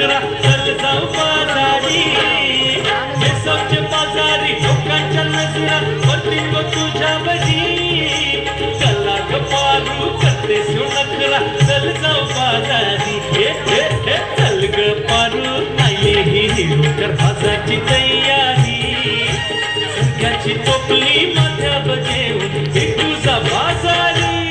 नखरा चल जाऊ बाजारी बेसावचे बाजारी लोकांच्या नजरा पडतील व तुझ्या बजी कला ग पारू करते शिव नखरा चल जाऊ बाजारी चल ग पारू आले ही हिरोकर भाजाची तयारी संख्याची टोपली माथ्या बजेऊन तुझा बाजारी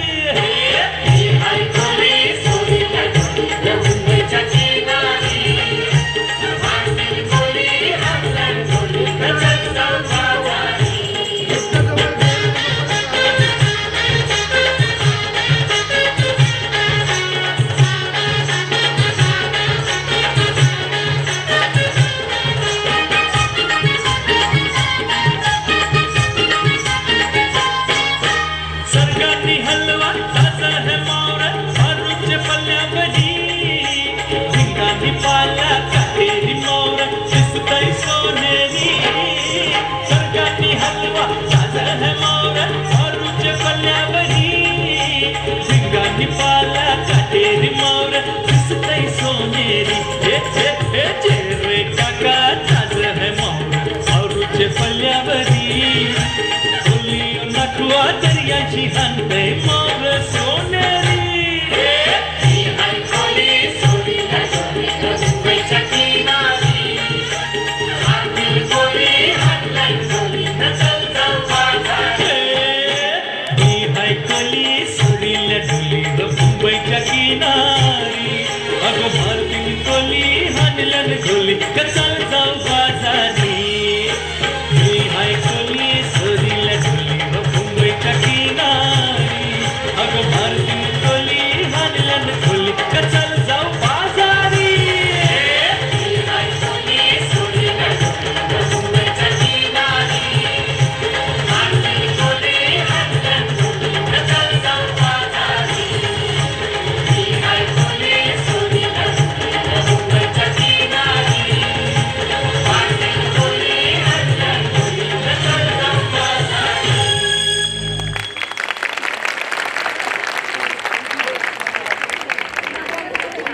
दर्याची हंते मोर सोनेरी मुंबईच्या किनारी